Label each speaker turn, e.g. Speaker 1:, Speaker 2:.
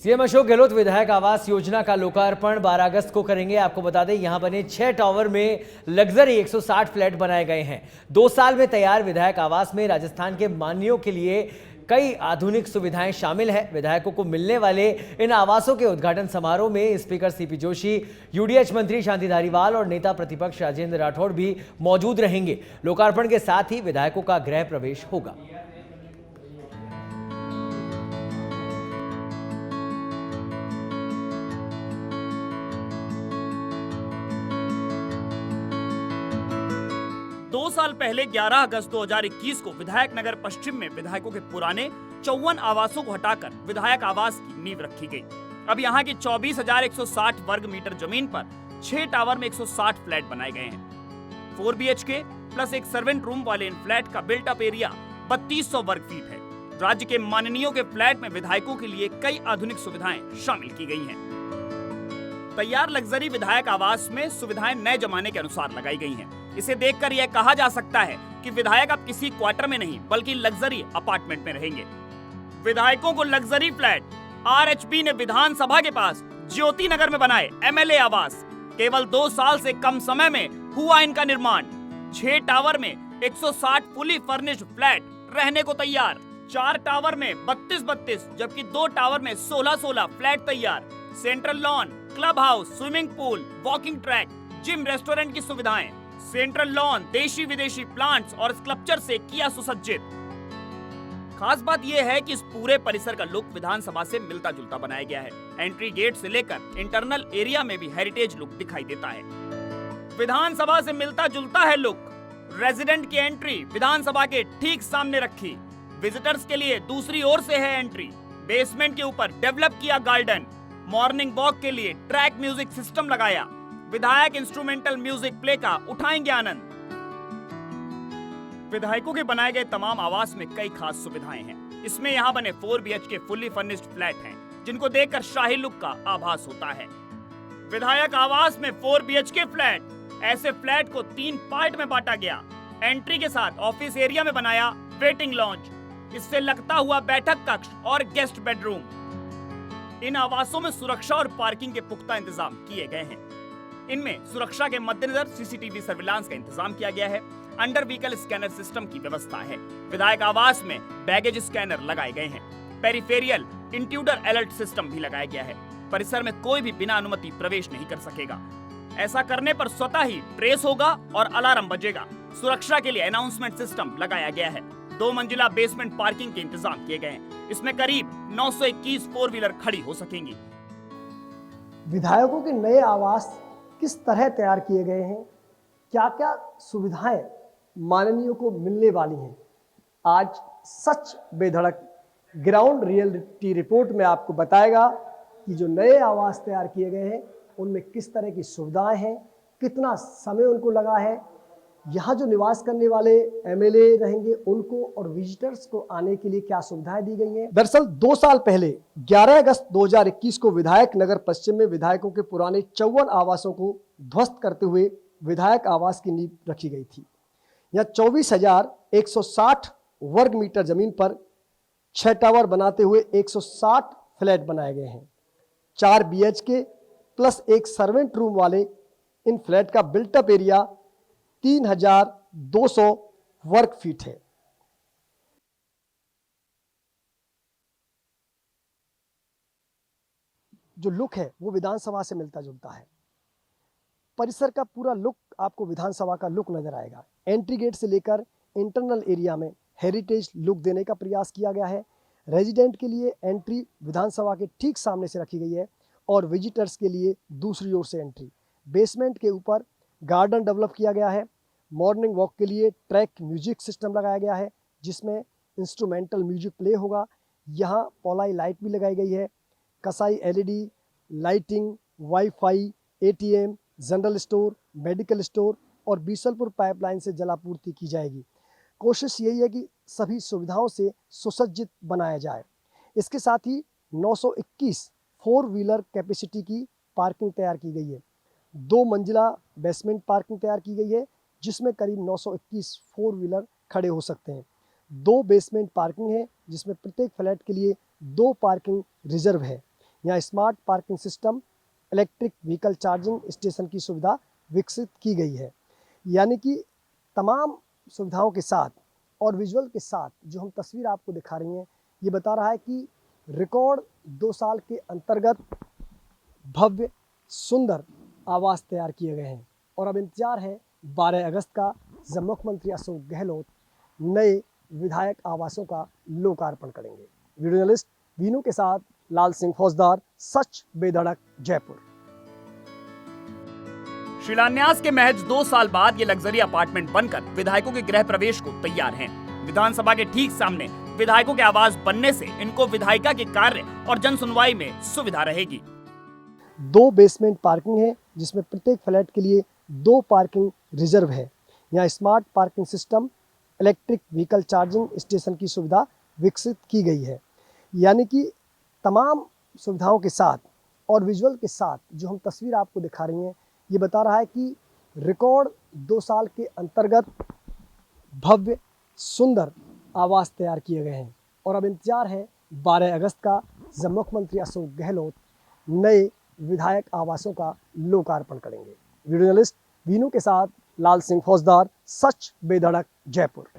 Speaker 1: CM Ashok Gehlot विधायक आवास योजना का लोकार्पण 12 अगस्त को करेंगे। आपको बता दें, यहां बने 6 टावर में लग्जरी 160 फ्लैट बनाए गए हैं। 2 साल में तैयार विधायक आवास में राजस्थान के मानियों के लिए कई आधुनिक सुविधाएं शामिल हैं। विधायकों को मिलने वाले इन आवासों के उद्घाटन समारोह में स्पीकर सीपी जोशी, यूडीएच मंत्री शांति धारीवाल और नेता प्रतिपक्ष राजेंद्र राठौड़ भी मौजूद रहेंगे। लोकार्पण के साथ ही विधायकों का गृह प्रवेश होगा।
Speaker 2: 2 साल पहले 11 अगस्त 2021 को विधायक नगर पश्चिम में विधायकों के पुराने 54 आवासों को हटाकर विधायक आवास की नींव रखी गई। अब यहाँ की 24,160 वर्ग मीटर जमीन पर 6 टावर में 160 फ्लैट बनाए गए हैं। 4 BHK प्लस एक सर्वेंट रूम वाले इन फ्लैट का बिल्ट अप एरिया 3200 वर्ग फीट है। राज्य के माननीयों के फ्लैट में विधायकों के लिए कई आधुनिक सुविधाएं शामिल की गई हैं। तैयार लग्जरी विधायक आवास में सुविधाएं नए जमाने के अनुसार लगाई गई हैं। इसे देखकर यह कहा जा सकता है कि विधायक अब किसी क्वार्टर में नहीं बल्कि लग्जरी अपार्टमेंट में रहेंगे। विधायकों को लग्जरी फ्लैट RHB ने विधानसभा के पास ज्योति नगर में बनाए MLA आवास। केवल 2 साल से कम समय में हुआ इनका निर्माण। 6 टावर में 160 फुली फर्निश्ड फ्लैट रहने को तैयार। 4 टावर में 32-32 जबकि 2 टावर में 16-16 फ्लैट तैयार। Central lawn, club house, swimming pool, walking track, gym, restaurant की सुविधाएं। सेंट्रल लॉन देशी विदेशी प्लांट्स और स्कल्पचर से किया सुसज्जित। खास बात यह है कि इस पूरे परिसर का लुक विधानसभा से मिलता जुलता बनाया गया है। एंट्री गेट से लेकर इंटरनल एरिया में भी हेरिटेज लुक दिखाई देता है। विधानसभा से मिलता जुलता है लुक। रेजिडेंट की एंट्री विधानसभा के ठीक सामने रखी। विजिटर्स के लिए दूसरी ओर से है एंट्री। बेसमेंट के ऊपर डेवलप किया गार्डन। मॉर्निंग वॉक के लिए ट्रैक म्यूजिक सिस्टम लगाया। विधायक इंस्ट्रूमेंटल म्यूजिक प्ले का उठाएंगे आनंद। विधायकों के बनाए गए तमाम आवास में कई खास सुविधाएं हैं। इसमें यहाँ बने 4 BHK फुल्ली फर्निश्ड फ्लैट हैं, जिनको देखकर शाही लुक का आभास होता है। विधायक आवास में 4 BHK फ्लैट, ऐसे फ्लैट को 3 पार्ट में बांटा गया। एंट्री के साथ ऑफिस एरिया में बनाया वेटिंग लॉन्ज, इससे लगता हुआ बैठक कक्ष और गेस्ट बेडरूम। इन आवासों में सुरक्षा और पार्किंग के पुख्ता इंतजाम किए गए हैं। इनमें सुरक्षा के मद्देनजर CCTV सर्विलांस का इंतजाम किया गया है। अंडर व्हीकल स्कैनर सिस्टम की व्यवस्था है। विधायक आवास में बैगेज स्कैनर लगाए गए हैं। पेरिफेरियल इंट्रूडर अलर्ट सिस्टम भी लगाया गया है। परिसर में कोई भी बिना अनुमति प्रवेश नहीं कर सकेगा। ऐसा करने पर स्वतः ही ट्रेस होगा और अलार्म बजेगा। सुरक्षा के लिए अनाउंसमेंट सिस्टम लगाया गया है। 2 मंजिला बेसमेंट पार्किंग के इंतजाम किए गए हैं। इसमें करीब 921 4 व्हीलर खड़ी हो सकेंगी।
Speaker 3: विधायकों के नए आवास किस तरह तैयार किए गए हैं, क्या क्या सुविधाएं माननीयों को मिलने वाली हैं, आज सच बेधड़क ग्राउंड रियलिटी रिपोर्ट में आपको बताएगा कि जो नए आवास तैयार किए गए हैं उनमें किस तरह की सुविधाएं हैं, कितना समय उनको लगा है, यहाँ जो निवास करने वाले MLA रहेंगे उनको और विजिटर्स को आने के लिए क्या सुविधाएं दी गई हैं। दरअसल 2 साल पहले 11 अगस्त 2021 को विधायक नगर पश्चिम में विधायकों के पुराने 54 आवासों को ध्वस्त करते हुए विधायक आवास की नींव रखी गई थी। यहाँ 24,160 वर्ग मीटर जमीन पर 6 टावर बनाते हुए 160 फ्लैट बनाए गए हैं। 4 BHK प्लस एक सर्वेंट रूम वाले इन फ्लैट का बिल्टअप एरिया 3,200 वर्ग फीट है। जो लुक है वो विधानसभा से मिलता जुलता है। परिसर का पूरा लुक आपको विधानसभा का लुक नजर आएगा। एंट्री गेट से लेकर इंटरनल एरिया में हेरिटेज लुक देने का प्रयास किया गया है। रेजिडेंट के लिए एंट्री विधानसभा के ठीक सामने से रखी गई है और विजिटर्स के लिए दूसरी ओर से एंट्री। बेसमेंट के ऊपर गार्डन डेवलप किया गया है। मॉर्निंग वॉक के लिए ट्रैक म्यूजिक सिस्टम लगाया गया है, जिसमें इंस्ट्रूमेंटल म्यूजिक प्ले होगा। यहाँ पॉलाई लाइट भी लगाई गई है। कसाई LED lighting, wifi, ATM, general store, medical store और बीसलपुर पाइपलाइन से जलापूर्ति की जाएगी। कोशिश यही है कि सभी सुविधाओं से सुसज्जित बनाया जाए। इसके साथ ही 921 4 व्हीलर कैपेसिटी की पार्किंग तैयार की गई है। 2 मंजिला बेसमेंट पार्किंग तैयार की गई है, जिसमें करीब 921 4 व्हीलर खड़े हो सकते हैं। 2 बेसमेंट पार्किंग है, जिसमें प्रत्येक फ्लैट के लिए 2 पार्किंग रिजर्व है। यहाँ smart parking system, electric vehicle charging station की सुविधा विकसित की गई है। यानी कि तमाम सुविधाओं के साथ और विजुअल के साथ जो हम तस्वीर आपको दिखा रही हैं, ये बता रहा है कि रिकॉर्ड 2 साल के अंतर्गत भव्य सुंदर आवास तैयार किए गए हैं और अब इंतजार है 12 अगस्त का, जब मुख्यमंत्री अशोक गहलोत नए विधायक आवासों का लोकार्पण करेंगे। वीडियो जर्नलिस्ट वीनू के साथ लाल सिंह फौजदार, सच बेधड़क, जयपुर।
Speaker 2: शिलान्यास के महज 2 साल बाद ये लग्जरी अपार्टमेंट बनकर विधायकों के गृह प्रवेश को तैयार हैं। विधानसभा के ठीक सामने विधायकों के आवास बनने से इनको विधायिका के कार्य और जन सुनवाई में सुविधा रहेगी।
Speaker 3: 2 बेसमेंट पार्किंग है, जिसमें प्रत्येक फ्लैट के लिए 2 पार्किंग रिजर्व है। यहाँ smart parking system, electric vehicle charging station की सुविधा विकसित की गई है। यानी कि तमाम सुविधाओं के साथ और विजुअल के साथ जो हम तस्वीर आपको दिखा रही हैं, ये बता रहा है कि रिकॉर्ड 2 साल के अंतर्गत भव्य सुंदर आवास तैयार किए गए हैं और अब इंतजार है 12 अगस्त का, जब मुख्यमंत्री अशोक गहलोत नए विधायक आवासों का लोकार्पण करेंगे। वीडियो जर्नलिस्ट वीनू के साथ लाल सिंह फौजदार, सच बेधड़क, जयपुर।